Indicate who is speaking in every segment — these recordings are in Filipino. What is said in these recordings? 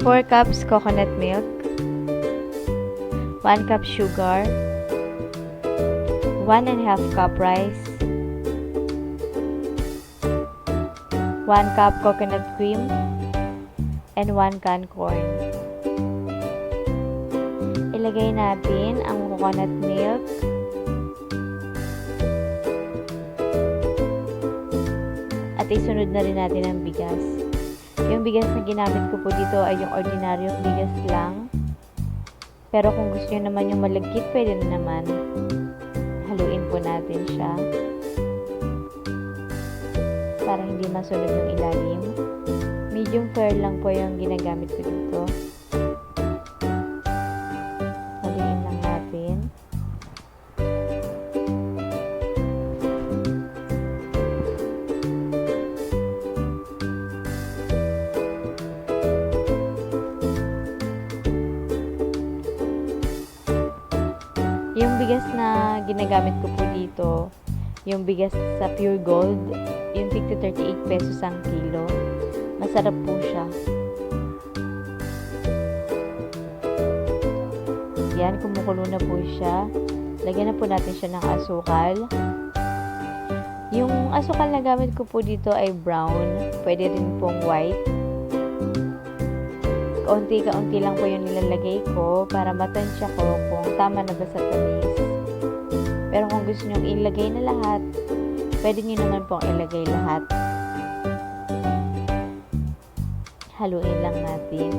Speaker 1: 4 cups coconut milk, 1 cup sugar, 1½ cup rice, 1 cup coconut cream, and 1 can corn. Ilagay natin ang coconut milk, at isunod na rin natin ang bigas. Yung bigas na ginamit ko po dito ay yung ordinaryong bigas lang. Pero kung gusto nyo naman yung malagkit, pwede na naman. Haluin po natin siya para hindi masunod yung ilalim. Medium fair lang po yung ginagamit ko dito. Haluin lang natin. Yung bigas na ginagamit ko po dito, yung bigas sa pure gold, yung 38 pesos ang kilo. Masarap po siya. Yan, kumukulo na po siya. Lagyan na po natin siya ng asukal. Yung asukal na gamit ko po dito ay brown. Pwede rin pong white. Kaunti-kaunti lang po yung nilalagay ko para matansya ko kung tama na ba sa tamis. Pero kung gusto nyo ilagay na lahat, pwede nyo naman pong ilagay lahat. Haluin lang natin.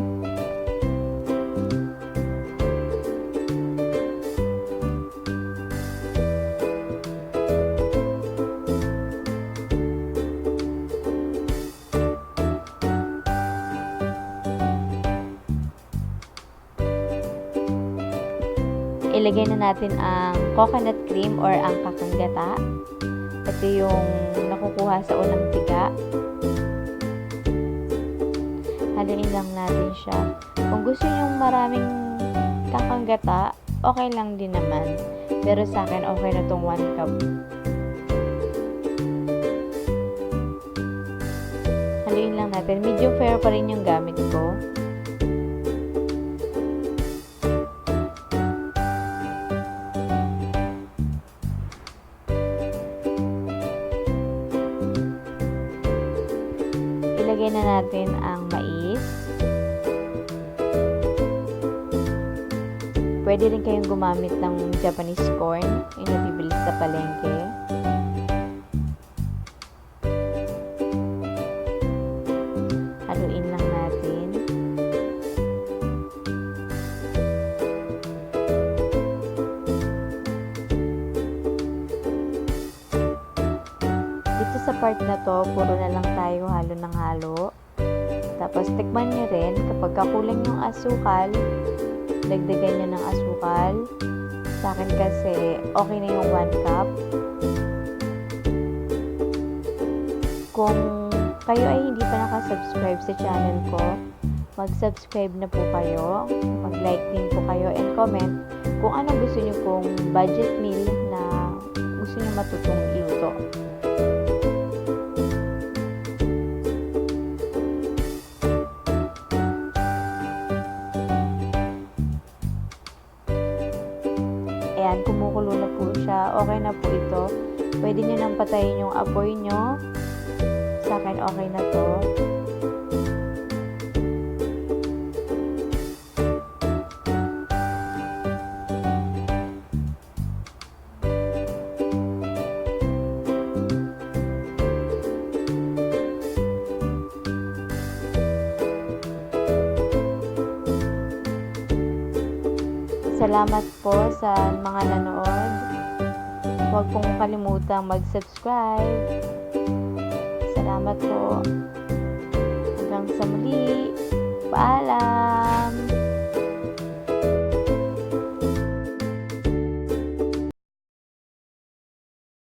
Speaker 1: Ilagay na natin ang coconut cream or ang kakanggata. Ito yung nakukuha sa unang tiga. Haluin lang natin siya. Kung gusto nyo maraming kakanggata, okay lang din naman. Pero sa akin, okay na tong 1 cup. Haluin lang natin. Medium fair pa rin yung gamit ko. Ilagay na natin ang mais. Pwede rin kayong gumamit ng Japanese corn, yung nabibili sa palengke. Haluin lang natin. Dito sa part na to, puro na lang tayo halo ng halo. Tapos, tikman nyo rin, kapag kulang yung asukal, dagdagan nyo ng asukal. Sa akin kasi, okay na yung 1 cup. Kung kayo ay hindi pa nakasubscribe sa channel ko, mag-subscribe na po kayo, mag-like din po kayo, and comment kung ano gusto nyo pong budget meal na gusto nyo matutong iluto. Ayan, kumukulo na po siya. Okay na po ito. Pwede nyo nang patayin yung apoy nyo. Sa akin, okay na to. Salamat po sa mga nanood. Huwag pong kalimutang mag-subscribe. Salamat po.